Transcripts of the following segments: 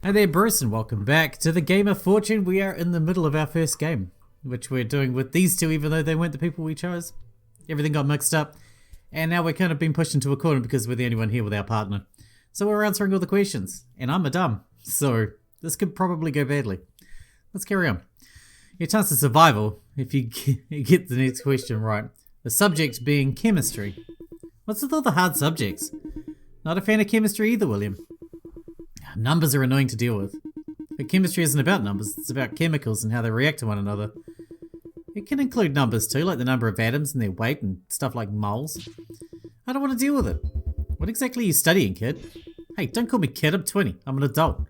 Hi there, Bruce, and welcome back to the Game of Fortune. We are in the middle of our first game, which we're doing with these two, even though they weren't the people we chose. Everything got mixed up, and now we're kind of being pushed into a corner because we're the only one here with our partner. So we're answering all the questions, and I'm a dumb, so this could probably go badly. Let's carry on. Your chance of survival, if you get the next question right. The subject being chemistry. What's with all the hard subjects? Not a fan of chemistry either, William. Numbers are annoying to deal with. But chemistry isn't about numbers, it's about chemicals and how they react to one another. It can include numbers too, like the number of atoms and their weight and stuff like moles. I don't want to deal with it. What exactly are you studying, kid? Hey, don't call me kid, I'm 20. I'm an adult.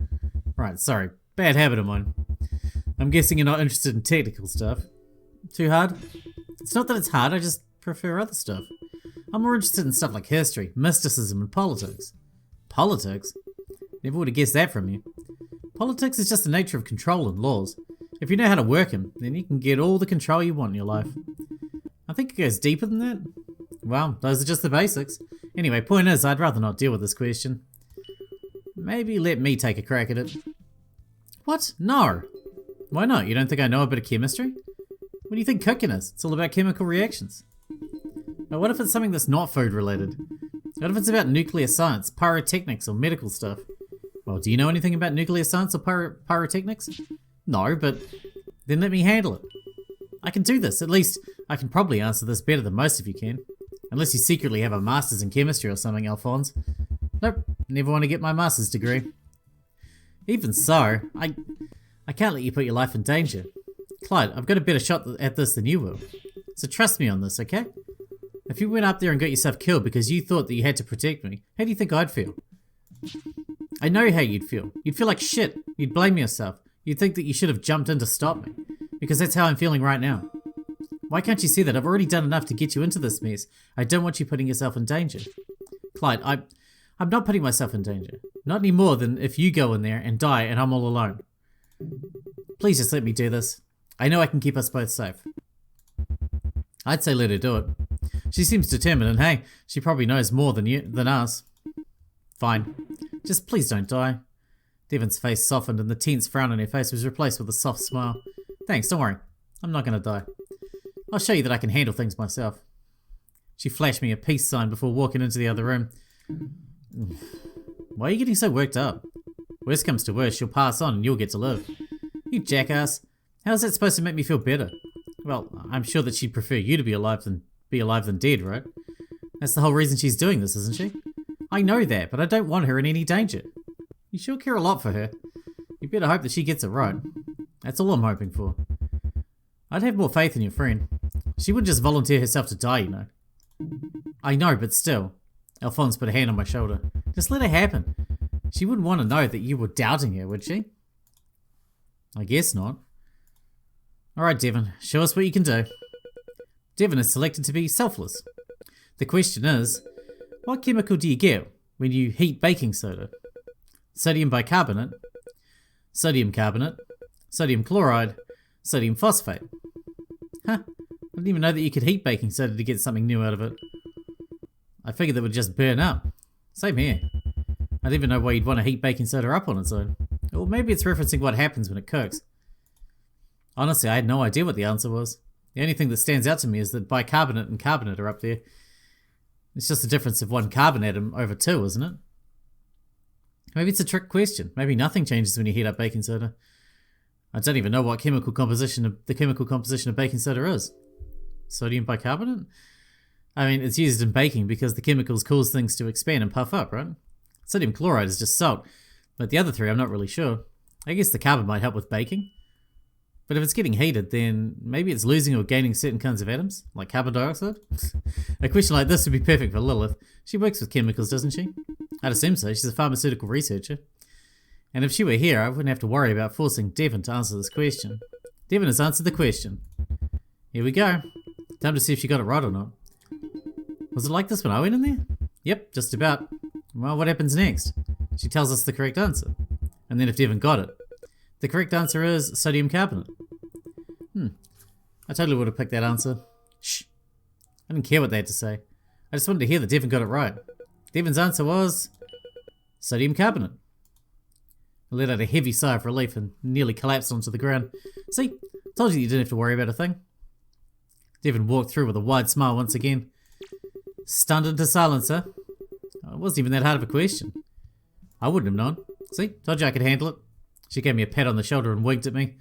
Right, sorry. Bad habit of mine. I'm guessing you're not interested in technical stuff. Too hard? It's not that it's hard, I just prefer other stuff. I'm more interested in stuff like history, mysticism, and politics. Politics? Never would have guessed that from you. Politics is just the nature of control and laws. If you know how to work them, then you can get all the control you want in your life. I think it goes deeper than that. Well, those are just the basics. Anyway, point is, I'd rather not deal with this question. Maybe let me take a crack at it. What? No. Why not? You don't think I know a bit of chemistry? What do you think cooking is? It's all about chemical reactions. But what if it's something that's not food related? What if it's about nuclear science, pyrotechnics, or medical stuff? Well, do you know anything about nuclear science or pyrotechnics? No, but then let me handle it. I can do this. At least, I can probably answer this better than most of you can. Unless you secretly have a master's in chemistry or something, Alphonse. Nope, never want to get my master's degree. Even so, I can't let you put your life in danger. Clyde, I've got a better shot at this than you will. So trust me on this, okay? If you went up there and got yourself killed because you thought that you had to protect me, how do you think I'd feel? I know how you'd feel. You'd feel like shit. You'd blame yourself. You'd think that you should have jumped in to stop me. Because that's how I'm feeling right now. Why can't you see that I've already done enough to get you into this mess? I don't want you putting yourself in danger. Clyde, I'm not putting myself in danger. Not any more than if you go in there and die and I'm all alone. Please just let me do this. I know I can keep us both safe. I'd say let her do it. She seems determined, and hey, she probably knows more than us. Fine. Just please don't die. Devon's face softened, and the tense frown on her face was replaced with a soft smile. Thanks, don't worry. I'm not going to die. I'll show you that I can handle things myself. She flashed me a peace sign before walking into the other room. Why are you getting so worked up? Worst comes to worst, she'll pass on and you'll get to live. You jackass. How is that supposed to make me feel better? Well, I'm sure that she'd prefer you to be alive than dead, right? That's the whole reason she's doing this, isn't she? I know that, but I don't want her in any danger. You sure care a lot for her. You better hope that she gets it right. That's all I'm hoping for. I'd have more faith in your friend. She wouldn't just volunteer herself to die, you know. I know, but still. Alphonse put a hand on my shoulder. Just let it happen. She wouldn't want to know that you were doubting her, would she? I guess not. Alright, Devon, show us what you can do. Devon is selected to be selfless. The question is, what chemical do you get when you heat baking soda? Sodium bicarbonate, sodium carbonate, sodium chloride, sodium phosphate. Huh, I didn't even know that you could heat baking soda to get something new out of it. I figured that would just burn up. Same here. I don't even know why you'd want to heat baking soda up on its own. Or maybe it's referencing what happens when it cooks. Honestly, I had no idea what the answer was. The only thing that stands out to me is that bicarbonate and carbonate are up there. It's just the difference of one carbon atom over two, isn't it? Maybe it's a trick question. Maybe nothing changes when you heat up baking soda. I don't even know what the chemical composition of baking soda is. Sodium bicarbonate? I mean, it's used in baking because the chemicals cause things to expand and puff up, right? Sodium chloride is just salt, but the other three I'm not really sure. I guess the carbon might help with baking. But if it's getting heated, then maybe it's losing or gaining certain kinds of atoms, like carbon dioxide? A question like this would be perfect for Lilith. She works with chemicals, doesn't she? I'd assume so. She's a pharmaceutical researcher. And if she were here, I wouldn't have to worry about forcing Devon to answer this question. Devon has answered the question. Here we go. Time to see if she got it right or not. Was it like this when I went in there? Yep, just about. Well, what happens next? She tells us the correct answer. And then if Devon got it. The correct answer is sodium carbonate. I totally would have picked that answer. Shh. I didn't care what they had to say. I just wanted to hear that Devon got it right. Devon's answer was sodium carbonate. I let out a heavy sigh of relief and nearly collapsed onto the ground. See, told you didn't have to worry about a thing. Devon walked through with a wide smile once again. Stunned into silence, huh? It wasn't even that hard of a question. I wouldn't have known. See, told you I could handle it. She gave me a pat on the shoulder and winked at me.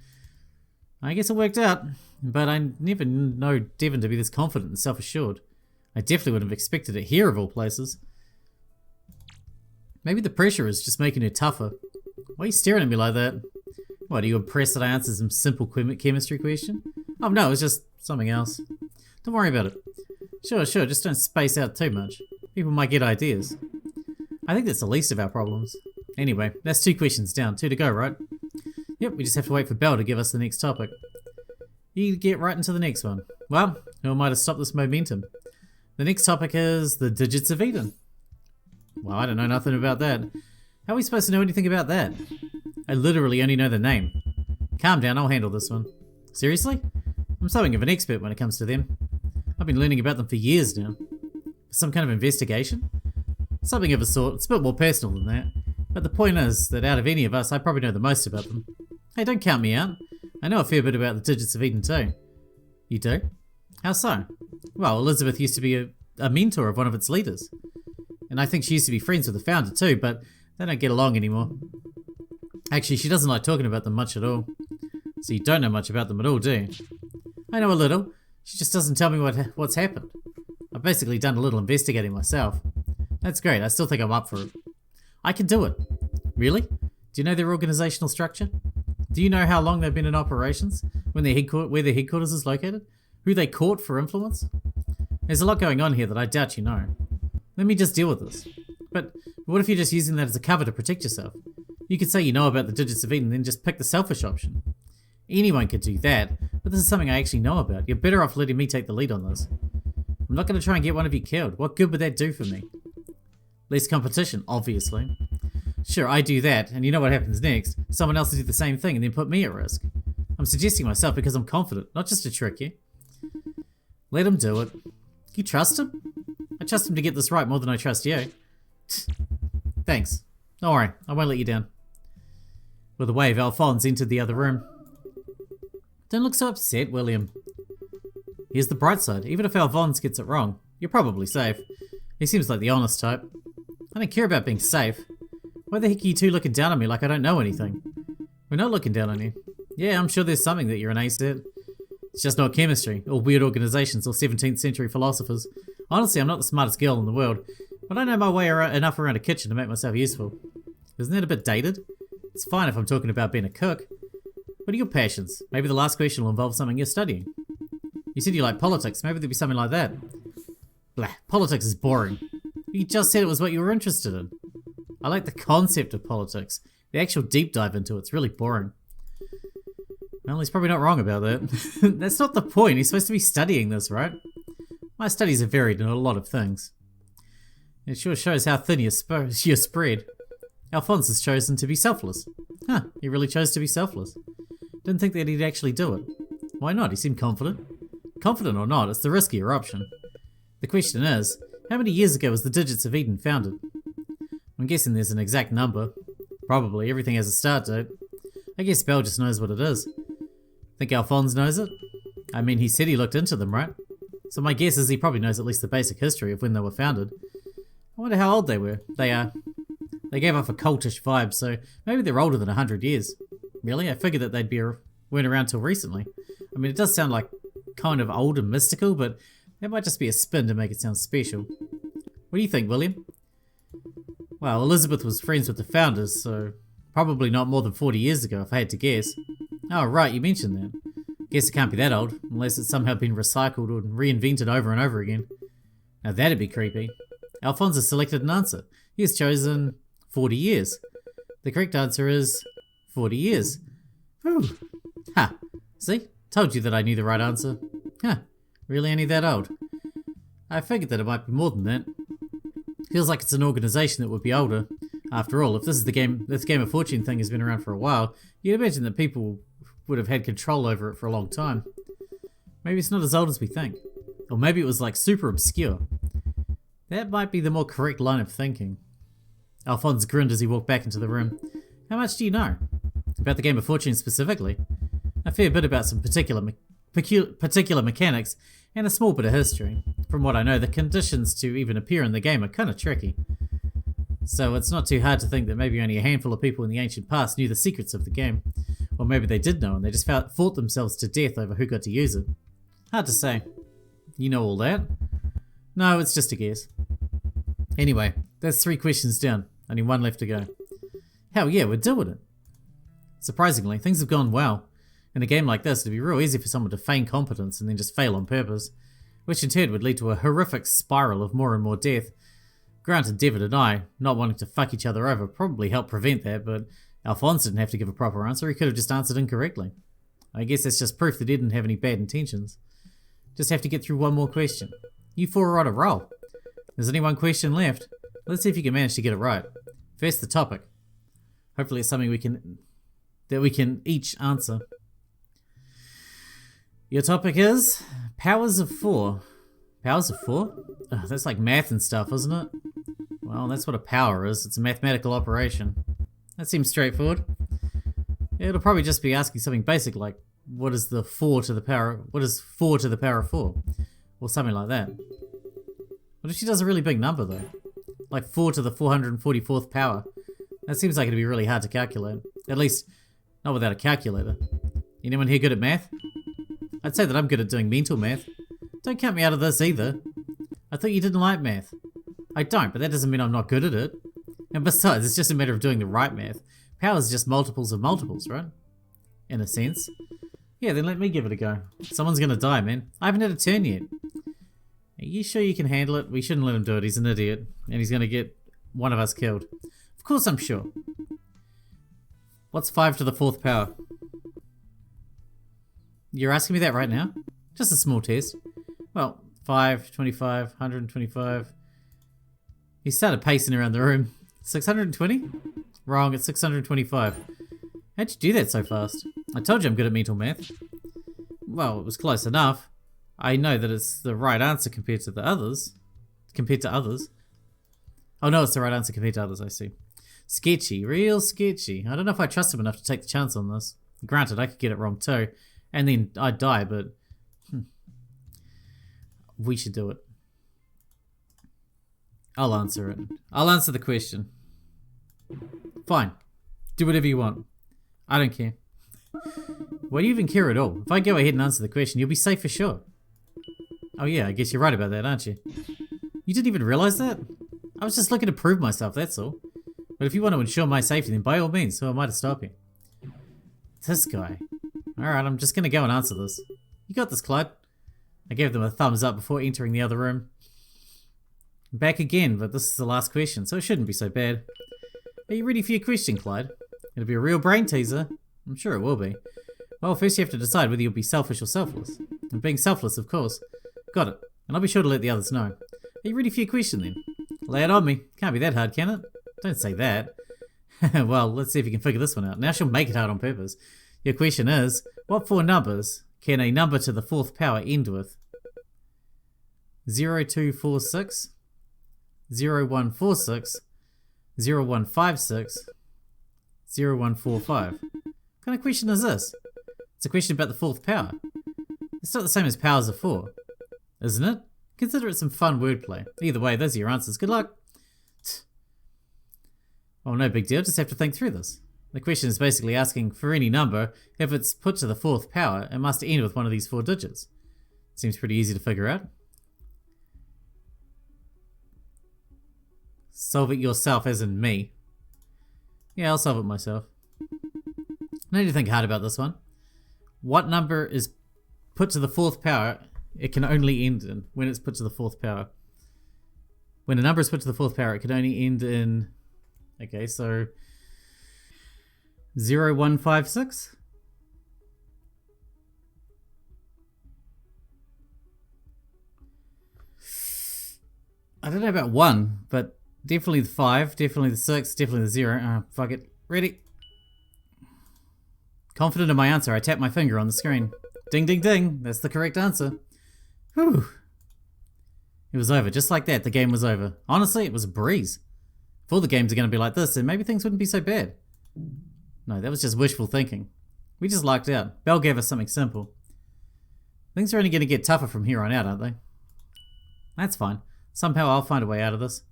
I guess it worked out, but I never know Devon to be this confident and self-assured. I definitely wouldn't have expected it here of all places. Maybe the pressure is just making her tougher. Why are you staring at me like that? What, are you impressed that I answered some simple chemistry question? Oh no, it's just something else. Don't worry about it. Sure, just don't space out too much. People might get ideas. I think that's the least of our problems. Anyway, that's 2 questions down, 2 to go, right? Yep, we just have to wait for Belle to give us the next topic. You get right into the next one. Well, who am I to stop this momentum? The next topic is the digits of Eden. Well, I don't know nothing about that. How are we supposed to know anything about that? I literally only know the name. Calm down, I'll handle this one. Seriously? I'm something of an expert when it comes to them. I've been learning about them for years now. Some kind of investigation? Something of a sort. It's a bit more personal than that. But the point is that out of any of us, I probably know the most about them. Hey, don't count me out. I know a fair bit about the digits of Eden too. You do? How so? Well, Elizabeth used to be a mentor of one of its leaders. And I think she used to be friends with the founder too, but they don't get along anymore. Actually, she doesn't like talking about them much at all. So you don't know much about them at all, do you? I know a little. She just doesn't tell me what's happened. I've basically done a little investigating myself. That's great, I still think I'm up for it. I can do it. Really? Do you know their organisational structure? Do you know how long they've been in operations? Where their headquarters is located? Who they court for influence? There's a lot going on here that I doubt you know. Let me just deal with this. But what if you're just using that as a cover to protect yourself? You could say you know about the digits of Eden and then just pick the selfish option. Anyone could do that, but this is something I actually know about. You're better off letting me take the lead on this. I'm not going to try and get one of you killed. What good would that do for me? Less competition, obviously. Sure, I do that, and you know what happens next. Someone else will do the same thing and then put me at risk. I'm suggesting myself because I'm confident, not just to trick you. Let him do it. You trust him? I trust him to get this right more than I trust you. Thanks. Don't worry, I won't let you down. With a wave, Alphonse entered the other room. Don't look so upset, William. Here's the bright side. Even if Alphonse gets it wrong, you're probably safe. He seems like the honest type. I don't care about being safe. Why the heck are you two looking down on me like I don't know anything? We're not looking down on you. Yeah, I'm sure there's something that you're an ace at. It's just not chemistry, or weird organisations, or 17th century philosophers. Honestly, I'm not the smartest girl in the world, but I know my way enough around a kitchen to make myself useful. Isn't that a bit dated? It's fine if I'm talking about being a cook. What are your passions? Maybe the last question will involve something you're studying. You said you like politics, maybe there'll be something like that. Blah, politics is boring. You just said it was what you were interested in. I like the concept of politics. The actual deep dive into it's really boring. Well, he's probably not wrong about that. That's not the point. He's supposed to be studying this, right? My studies are varied in a lot of things. It sure shows how thin you're spread. Alphonse has chosen to be selfless. Huh, he really chose to be selfless. Didn't think that he'd actually do it. Why not? He seemed confident. Confident or not, it's the riskier option. The question is, how many years ago was the Digits of Eden founded? I'm guessing there's an exact number. Probably, everything has a start date. I guess Belle just knows what it is. Think Alphonse knows it? I mean, he said he looked into them, right? So my guess is he probably knows at least the basic history of when they were founded. I wonder how old they were. They gave off a cultish vibe, so maybe they're older than 100 years. Really? I figured that weren't around till recently. I mean, it does sound like kind of old and mystical, but that might just be a spin to make it sound special. What do you think, William? Well, Elizabeth was friends with the founders, so probably not more than 40 years ago if I had to guess. Oh, right, you mentioned that. Guess it can't be that old, unless it's somehow been recycled or reinvented over and over again. Now that'd be creepy. Alphonse has selected an answer. He has chosen 40 years. The correct answer is 40 years. Whew. Ha! See? Told you that I knew the right answer. Huh. Really only that old? I figured that it might be more than that. Feels like it's an organisation that would be older. After all, if this Game of Fortune thing has been around for a while, you'd imagine that people would have had control over it for a long time. Maybe it's not as old as we think. Or maybe it was like super obscure. That might be the more correct line of thinking. Alphonse grinned as he walked back into the room. How much do you know? About the Game of Fortune specifically? A fair bit about some particular mechanics, and a small bit of history. From what I know, the conditions to even appear in the game are kind of tricky. So it's not too hard to think that maybe only a handful of people in the ancient past knew the secrets of the game. Or maybe they did know and they just fought themselves to death over who got to use it. Hard to say. You know all that? No, it's just a guess. Anyway, that's 3 questions down. Only 1 left to go. Hell yeah, we're doing it. Surprisingly, things have gone well. In a game like this, it'd be real easy for someone to feign competence and then just fail on purpose, which in turn would lead to a horrific spiral of more and more death. Granted, Devon and I, not wanting to fuck each other over, probably helped prevent that, but Alphonse didn't have to give a proper answer, he could have just answered incorrectly. I guess that's just proof that he didn't have any bad intentions. Just have to get through 1 more question. You 4 are on a roll. There's only 1 question left. Let's see if you can manage to get it right. First, the topic. Hopefully it's something we can each answer. Your topic is powers of 4. Powers of 4? Oh, that's like math and stuff, isn't it? Well, that's what a power is. It's a mathematical operation. That seems straightforward. It'll probably just be asking something basic like, what is 4 to the power of 4? Or something like that. What if she does a really big number though? Like 4 to the 444th power. That seems like it'd be really hard to calculate. At least, not without a calculator. Anyone here good at math? I'd say that I'm good at doing mental math. Don't count me out of this either. I thought you didn't like math. I don't, but that doesn't mean I'm not good at it. And besides, it's just a matter of doing the right math. Power is just multiples of multiples, right? In a sense. Yeah, then let me give it a go. Someone's gonna die, man. I haven't had a turn yet. Are you sure you can handle it? We shouldn't let him do it. He's an idiot. And he's gonna get one of us killed. Of course I'm sure. What's 5 to the 4th power? You're asking me that right now? Just a small test. Well, 5, 25, 125. He started pacing around the room. 620? Wrong, it's 625. How'd you do that so fast? I told you I'm good at mental math. Well, it was close enough. I know that it's the right answer compared to others. Oh no, it's the right answer compared to others, I see. Sketchy, real sketchy. I don't know if I trust him enough to take the chance on this. Granted, I could get it wrong too. And then I'd die, but we should do it. I'll answer it. I'll answer the question. Fine. Do whatever you want. I don't care. Why do you even care at all? If I go ahead and answer the question, you'll be safe for sure. Oh yeah, I guess you're right about that, aren't you? You didn't even realize that? I was just looking to prove myself, that's all. But if you want to ensure my safety, then by all means, who am I to stop you? This guy. Alright, I'm just gonna go and answer this. You got this, Clyde. I gave them a thumbs up before entering the other room. Back again, but this is the last question, so it shouldn't be so bad. Are you ready for your question, Clyde? It'll be a real brain teaser. I'm sure it will be. Well, first you have to decide whether you'll be selfish or selfless. And being selfless, of course. Got it. And I'll be sure to let the others know. Are you ready for your question, then? Lay it on me. Can't be that hard, can it? Don't say that. Well, let's see if you can figure this one out. Now she'll make it hard on purpose. Your question is, what 4 numbers can a number to the 4th power end with? 0246, 0146, 0156, 0145. What kind of question is this? It's a question about the 4th power. It's not the same as powers of 4, isn't it? Consider it some fun wordplay. Either way, those are your answers. Good luck. Oh, no big deal. Just have to think through this. The question is basically asking for any number, if it's put to the 4th power, it must end with one of these 4 digits. Seems pretty easy to figure out. Solve it yourself, as in me. Yeah, I'll solve it myself. No need to think hard about this one. What number is put to the 4th power, it can only end in when it's put to the 4th power. When a number is put to the 4th power, it can only end in... Okay, so... 0156? I don't know about 1, but definitely the 5, definitely the 6, definitely the 0. Fuck it. Ready? Confident in my answer, I tap my finger on the screen. Ding ding ding, that's the correct answer. Whew. It was over, just like that, the game was over. Honestly, it was a breeze. If all the games are going to be like this, then maybe things wouldn't be so bad. No, that was just wishful thinking. We just lucked out. Belle gave us something simple. Things are only going to get tougher from here on out, aren't they? That's fine. Somehow I'll find a way out of this.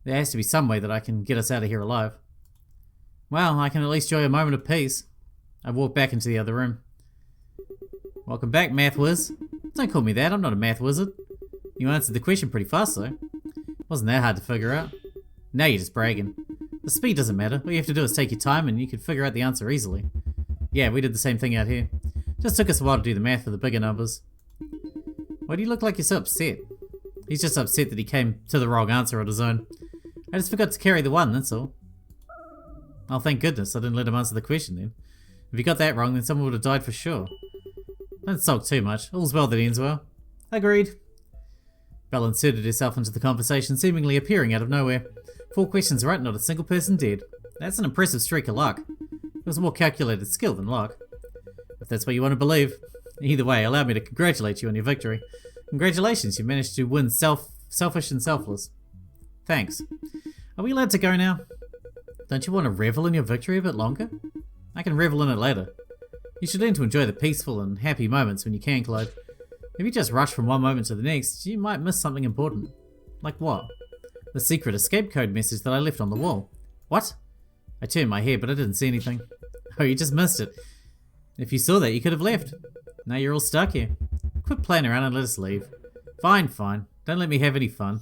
There has to be some way that I can get us out of here alive. Well, I can at least enjoy a moment of peace. I walk back into the other room. Welcome back, math whiz. Don't call me that, I'm not a math wizard. You answered the question pretty fast though. Wasn't that hard to figure out. Now you're just bragging. The speed doesn't matter, all you have to do is take your time and you can figure out the answer easily. Yeah, we did the same thing out here. Just took us a while to do the math for the bigger numbers. Why do you look like you're so upset? He's just upset that he came to the wrong answer on his own. I just forgot to carry the 1, that's all. Oh, thank goodness I didn't let him answer the question then. If he got that wrong, then someone would have died for sure. Don't sulk too much. All's well that ends well. Agreed. Belle inserted herself into the conversation, seemingly appearing out of nowhere. 4 questions right, not a single person dead. That's an impressive streak of luck. It was more calculated skill than luck. If that's what you want to believe. Either way, allow me to congratulate you on your victory. Congratulations, you managed to win selfish and selfless. Thanks. Are we allowed to go now? Don't you want to revel in your victory a bit longer? I can revel in it later. You should learn to enjoy the peaceful and happy moments when you can, Clyde. If you just rush from one moment to the next, you might miss something important. Like what? The secret escape code message that I left on the wall. What? I turned my head, but I didn't see anything. Oh, you just missed it. If you saw that, you could have left. Now you're all stuck here. Quit playing around and let us leave. Fine, fine. Don't let me have any fun.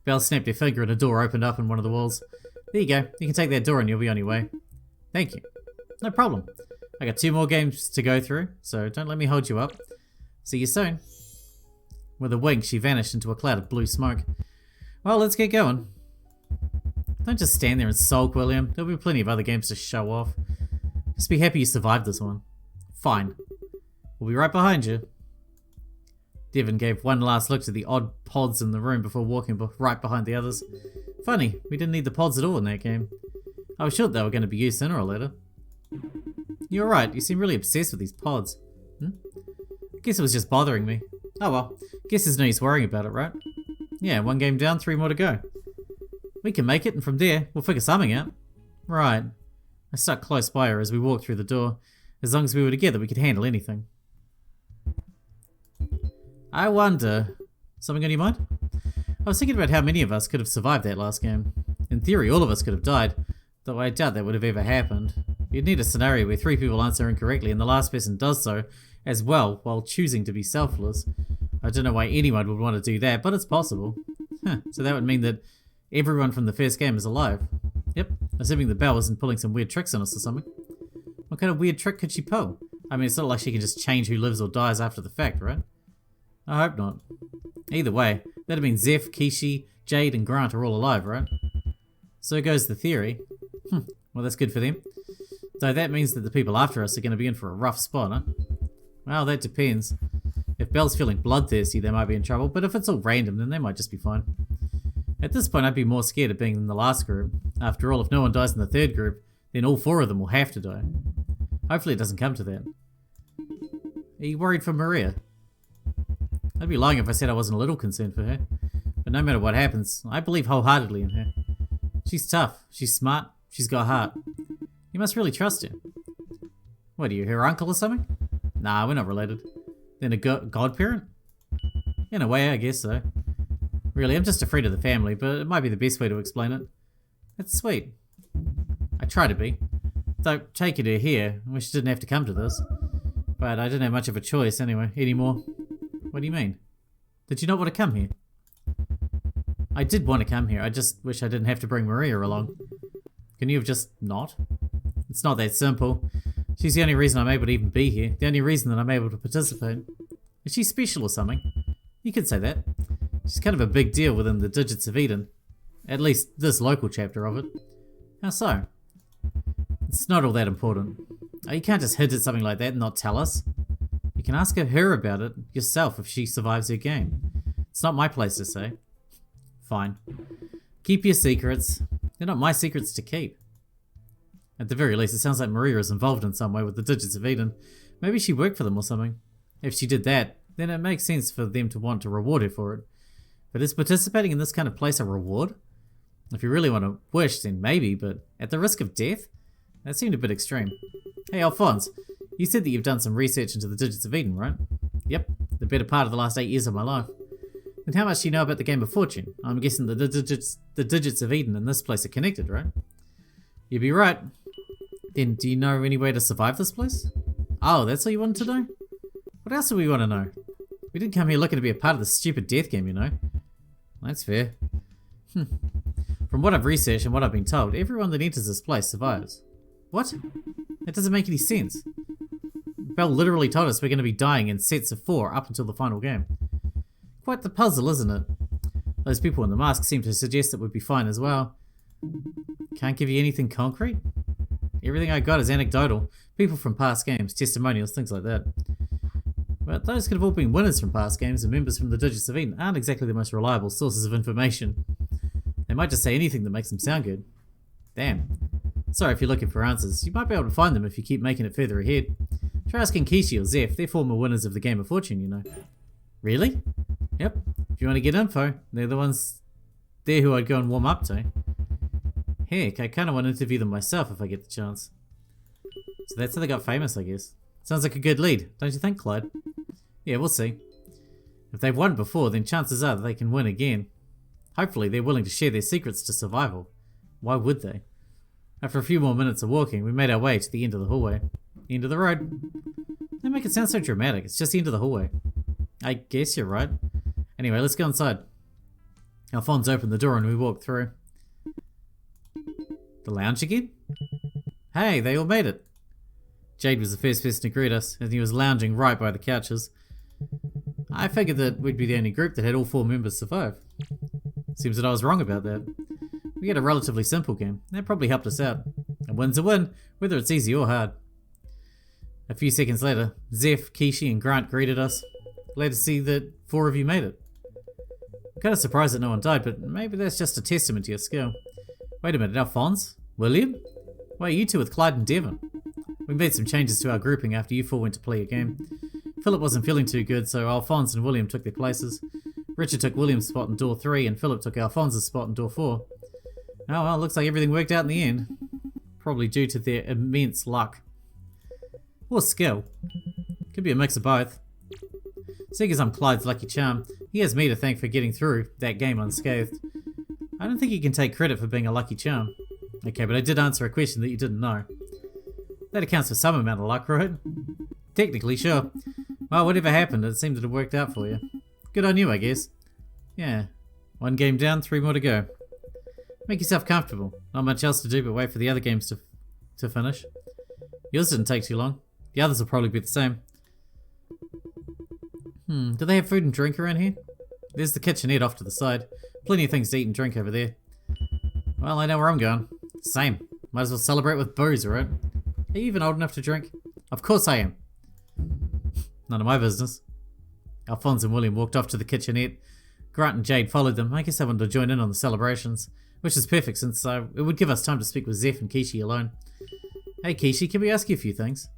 Belle snapped her finger and a door opened up in one of the walls. There you go. You can take that door and you'll be on your way. Thank you. No problem. I got 2 more games to go through, so don't let me hold you up. See you soon. With a wink, she vanished into a cloud of blue smoke. Well, let's get going. Don't just stand there and sulk, William. There'll be plenty of other games to show off. Just be happy you survived this one. Fine. We'll be right behind you. Devon gave one last look to the odd pods in the room before walking right behind the others. Funny, we didn't need the pods at all in that game. I was sure they were going to be used sooner or later. You're right, you seem really obsessed with these pods. Guess it was just bothering me. Oh well, guess there's no use worrying about it, right? Yeah, 1 game down, 3 more to go. We can make it, and from there, we'll figure something out. Right. I stuck close by her as we walked through the door. As long as we were together, we could handle anything. I wonder... Something on your mind? I was thinking about how many of us could have survived that last game. In theory, all of us could have died, though I doubt that would have ever happened. You'd need a scenario where 3 people answer incorrectly and the last person does so as well while choosing to be selfless. I don't know why anyone would want to do that, but it's possible. So that would mean that everyone from the first game is alive. Yep, assuming the Belle isn't pulling some weird tricks on us or something. What kind of weird trick could she pull? I mean, it's not like she can just change who lives or dies after the fact, right? I hope not. Either way, that'd mean Zeph, Kishi, Jade and Grant are all alive, right? So goes the theory. Well, that's good for them. Though that means that the people after us are going to be in for a rough spot, huh? Well, that depends. If Belle's feeling bloodthirsty, they might be in trouble, but if it's all random, then they might just be fine. At this point, I'd be more scared of being in the last group. After all, if no one dies in the third group, then all 4 of them will have to die. Hopefully it doesn't come to that. Are you worried for Maria? I'd be lying if I said I wasn't a little concerned for her. But no matter what happens, I believe wholeheartedly in her. She's tough, she's smart, she's got heart. You must really trust her. What, are you her uncle or something? Nah, we're not related. Then a godparent? In a way, I guess so. Really, I'm just afraid of the family, but it might be the best way to explain it. It's sweet. I try to be. Though, taking her here, I wish it didn't have to come to this. But I didn't have much of a choice anymore. What do you mean? Did you not want to come here? I did want to come here, I just wish I didn't have to bring Maria along. Can you have just not? It's not that simple. She's the only reason I'm able to even be here, the only reason that I'm able to participate. Is she special or something? You could say that. She's kind of a big deal within the Digits of Eden. At least this local chapter of it. How so? It's not all that important. You can't just hint at something like that and not tell us. You can ask her about it yourself if she survives her game. It's not my place to say. Fine. Keep your secrets. They're not my secrets to keep. At the very least, it sounds like Maria is involved in some way with the Digits of Eden. Maybe she worked for them or something. If she did that, then it makes sense for them to want to reward her for it. But is participating in this kind of place a reward? If you really want to wish, then maybe, but at the risk of death? That seemed a bit extreme. Hey, Alphonse, you said that you've done some research into the Digits of Eden, right? Yep, the better part of the last 8 years of my life. And how much do you know about the Game of Fortune? I'm guessing the digits of Eden and this place are connected, right? You'd be right. Then, do you know any way to survive this place? Oh, that's all you wanted to know? What else do we want to know? We didn't come here looking to be a part of this stupid death game, you know? That's fair. From what I've researched and what I've been told, everyone that enters this place survives. What? That doesn't make any sense. Bell literally told us we're going to be dying in sets of 4 up until the final game. Quite the puzzle, isn't it? Those people in the mask seem to suggest that we'd be fine as well. Can't give you anything concrete? Everything I got is anecdotal. People from past games, testimonials, things like that. But those could have all been winners from past games, and members from the Digits of Eden aren't exactly the most reliable sources of information. They might just say anything that makes them sound good. Damn. Sorry if you're looking for answers. You might be able to find them if you keep making it further ahead. Try asking Kishi or Zeph. They're former winners of the Game of Fortune, you know. Really? Yep. If you want to get info, they're the ones there who I'd go and warm up to. Heck, I kind of want to interview them myself if I get the chance. So that's how they got famous, I guess. Sounds like a good lead, don't you think, Clyde? Yeah, we'll see. If they've won before, then chances are that they can win again. Hopefully, they're willing to share their secrets to survival. Why would they? After a few more minutes of walking, we made our way to the end of the hallway. The end of the road. They make it sound so dramatic. It's just the end of the hallway. I guess you're right. Anyway, let's go inside. Alphonse opened the door and we walked through. The lounge again? Hey, they all made it. Jade was the first person to greet us, and he was lounging right by the couches. I figured that we'd be the only group that had all 4 members survive. Seems that I was wrong about that. We had a relatively simple game. That probably helped us out. A win's a win, whether it's easy or hard. A few seconds later, Zeph, Kishi, and Grant greeted us. Glad to see that 4 of you made it. I'm kind of surprised that no one died, but maybe that's just a testament to your skill. Wait a minute, Alphonse? William? Why are you two with Clyde and Devon? We made some changes to our grouping after you 4 went to play a game. Philip wasn't feeling too good, so Alphonse and William took their places. Richard took William's spot in door 3, and Philip took Alphonse's spot in door 4. Oh well, looks like everything worked out in the end. Probably due to their immense luck. Or skill. Could be a mix of both. Seeing as I'm Clyde's lucky charm, he has me to thank for getting through that game unscathed. I don't think you can take credit for being a lucky charm. Okay, but I did answer a question that you didn't know. That accounts for some amount of luck, right? Technically, sure. Well, whatever happened, it seemed to have worked out for you. Good on you, I guess. Yeah. 1 game down, 3 more to go. Make yourself comfortable. Not much else to do but wait for the other games to finish. Yours didn't take too long. The others will probably be the same. Do they have food and drink around here? There's the kitchenette off to the side. Plenty of things to eat and drink over there. Well, I know where I'm going. Same. Might as well celebrate with booze, right? Are you even old enough to drink? Of course I am. None of my business. Alphonse and William walked off to the kitchenette. Grant and Jade followed them. I guess they wanted to join in on the celebrations, which is perfect since it would give us time to speak with Zeph and Kishi alone. Hey Kishi, can we ask you a few things?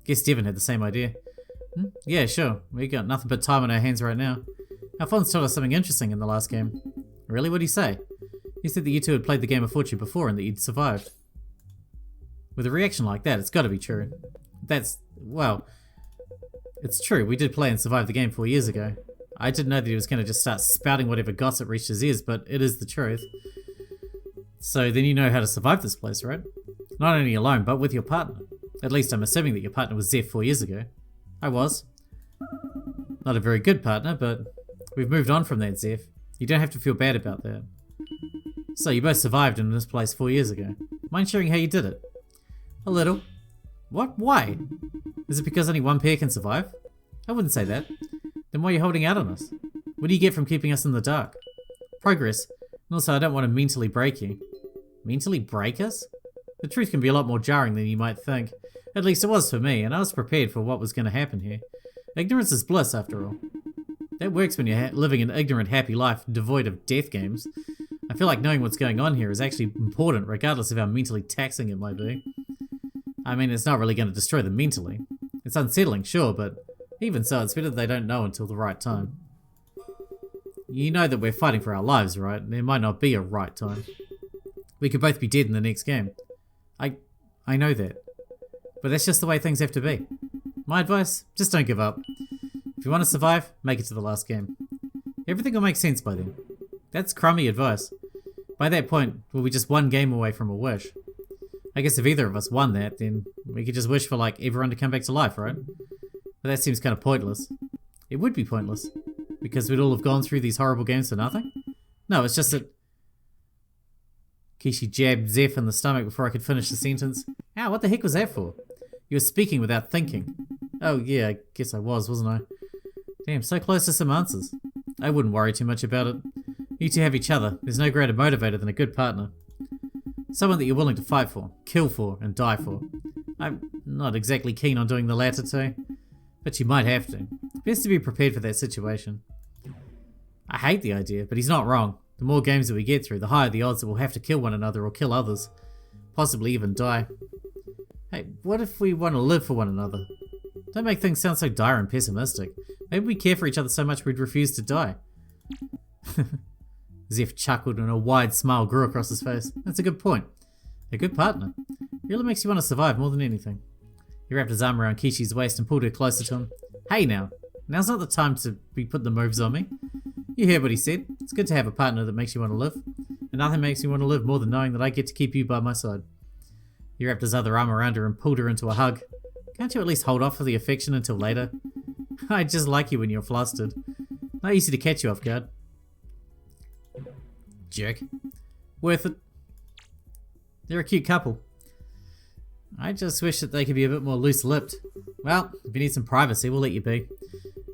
Guess Devon had the same idea. Yeah, sure. We got nothing but time on our hands right now. Alphonse told us something interesting in the last game. Really? What'd he say? He said that you two had played the Game of Fortune before and that you'd survived. With a reaction like that, it's got to be true. Well, it's true. We did play and survive the game 4 years ago. I didn't know that he was going to just start spouting whatever gossip reached his ears, but it is the truth. So then you know how to survive this place, right? Not only alone, but with your partner. At least I'm assuming that your partner was Zeph 4 years ago. I was. Not a very good partner, but we've moved on from that, Zeph. You don't have to feel bad about that. So you both survived in this place 4 years ago. Mind sharing how you did it? A little. What? Why? Is it because only one pair can survive? I wouldn't say that. Then why are you holding out on us? What do you get from keeping us in the dark? Progress. And also, I don't want to mentally break you. Mentally break us? The truth can be a lot more jarring than you might think. At least it was for me, and I was prepared for what was going to happen here. Ignorance is bliss, after all. That works when you're living an ignorant, happy life devoid of death games. I feel like knowing what's going on here is actually important, regardless of how mentally taxing it might be. I mean, it's not really going to destroy them mentally. It's unsettling, sure, but even so, it's better that they don't know until the right time. You know that we're fighting for our lives, right? There might not be a right time. We could both be dead in the next game. I know that. But that's just the way things have to be. My advice, just don't give up. If you want to survive, make it to the last game. Everything will make sense by then. That's crummy advice. By that point, we'll be just one game away from a wish. I guess if either of us won that, then we could just wish for, like, everyone to come back to life, right? But that seems kind of pointless. It would be pointless. Because we'd all have gone through these horrible games for nothing? No, it's just that... Kishi jabbed Zeph in the stomach before I could finish the sentence. Ow, what the heck was that for? You were speaking without thinking. Oh yeah, I guess I was, wasn't I? Damn, so close to some answers. I wouldn't worry too much about it. You two have each other. There's no greater motivator than a good partner. Someone that you're willing to fight for, kill for, and die for. I'm not exactly keen on doing the latter two, but you might have to. Best to be prepared for that situation. I hate the idea, but he's not wrong. The more games that we get through, the higher the odds that we'll have to kill one another or kill others. Possibly even die. Hey, what if we want to live for one another? Don't make things sound so dire and pessimistic. Maybe we care for each other so much we'd refuse to die. Zeph chuckled and a wide smile grew across his face. That's a good point. A good partner. Really makes you want to survive more than anything. He wrapped his arm around Kishi's waist and pulled her closer to him. Hey now. Now's not the time to be putting the moves on me. You heard what he said. It's good to have a partner that makes you want to live. And nothing makes me want to live more than knowing that I get to keep you by my side. He wrapped his other arm around her and pulled her into a hug. Can't you at least hold off for the affection until later? I just like you when you're flustered. Not easy to catch you off guard. Jerk. Worth it. They're a cute couple. I just wish that they could be a bit more loose-lipped. Well, if you need some privacy, we'll let you be.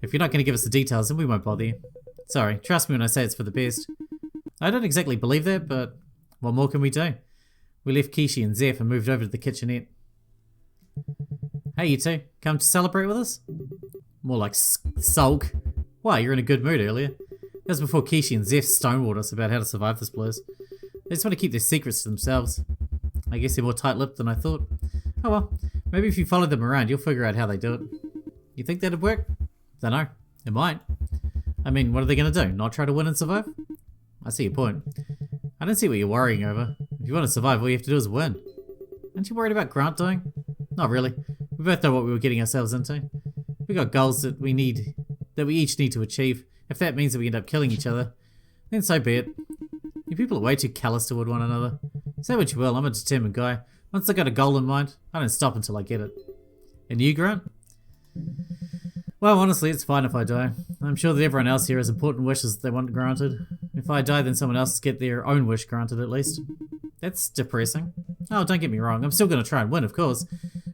If you're not going to give us the details, then we won't bother you. Sorry, trust me when I say it's for the best. I don't exactly believe that, but what more can we do? We left Kishi and Zeph and moved over to the kitchenette. Hey you two, come to celebrate with us? More like sulk. Why, you're in a good mood earlier. That was before Kishi and Zeph stonewalled us about how to survive this place. They just want to keep their secrets to themselves. I guess they're more tight-lipped than I thought. Oh well, maybe if you follow them around, you'll figure out how they do it. You think that'd work? Dunno. It might. I mean, what are they going to do? Not try to win and survive? I see your point. I don't see what you're worrying over. If you want to survive, all you have to do is win. Aren't you worried about Grant dying? Not really. We both know what we were getting ourselves into. We got goals that we each need to achieve. If that means that we end up killing each other, then so be it. You people are way too callous toward one another. Say what you will, I'm a determined guy. Once I got a goal in mind, I don't stop until I get it. And you, Grant? Well, honestly, it's fine if I die. I'm sure that everyone else here has important wishes they want granted. If I die, then someone else get their own wish granted at least. That's depressing. Oh, don't get me wrong, I'm still going to try and win, of course.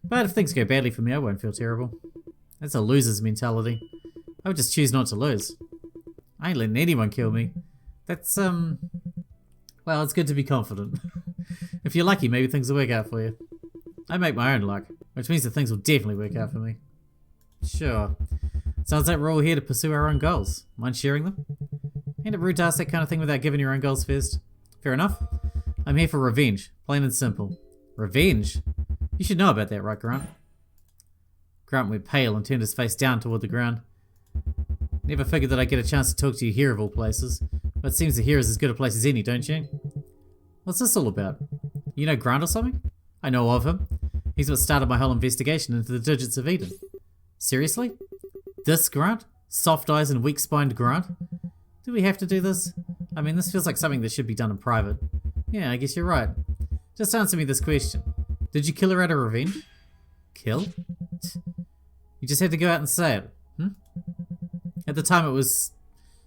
But if things go badly for me, I won't feel terrible. That's a loser's mentality. I would just choose not to lose. I ain't letting anyone kill me. That's, well, it's good to be confident. If you're lucky, maybe things will work out for you. I make my own luck, which means that things will definitely work out for me. Sure. Sounds like we're all here to pursue our own goals. Mind sharing them? Ain't it rude to ask that kind of thing without giving your own goals first? Fair enough. I'm here for revenge. Plain and simple. Revenge? You should know about that, right, Grant? Grant went pale and turned his face down toward the ground. Never figured that I'd get a chance to talk to you here of all places. But it seems that here is as good a place as any, don't you? What's this all about? You know Grant or something? I know of him. He's what started my whole investigation into the digits of Eden. Seriously? This Grant? Soft eyes and weak-spined Grant? Do we have to do this? I mean, this feels like something that should be done in private. Yeah, I guess you're right. Just answer me this question. Did you kill her out of revenge? Kill? You just had to go out and say it, At the time it was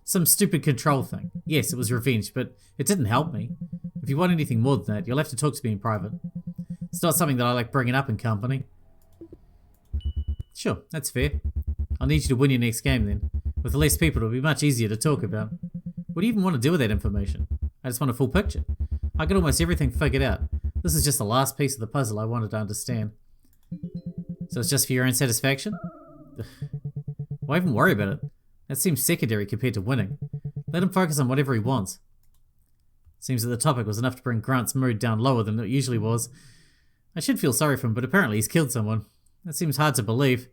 some stupid control thing. Yes, it was revenge, but it didn't help me. If you want anything more than that, you'll have to talk to me in private. It's not something that I like bringing up in company. Sure, that's fair. I'll need you to win your next game then. With less people, it'll be much easier to talk about. What do you even want to do with that information? I just want a full picture. I got almost everything figured out. This is just the last piece of the puzzle I wanted to understand. So it's just for your own satisfaction? Why even worry about it? That seems secondary compared to winning. Let him focus on whatever he wants. Seems that the topic was enough to bring Grant's mood down lower than it usually was. I should feel sorry for him, but apparently he's killed someone. That seems hard to believe.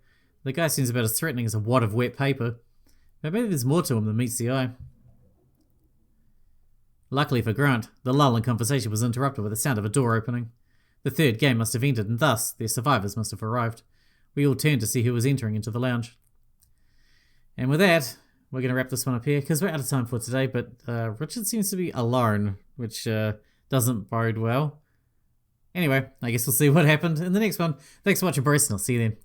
The guy seems about as threatening as a wad of wet paper. But maybe there's more to him than meets the eye. Luckily for Grant, the lull in conversation was interrupted by the sound of a door opening. The third game must have ended, and thus their survivors must have arrived. We all turned to see who was entering into the lounge. And with that, we're going to wrap this one up here, because we're out of time for today, but Richard seems to be alone, which doesn't bode well. Anyway, I guess we'll see what happened in the next one. Thanks for watching, Bruce, and I'll see you then.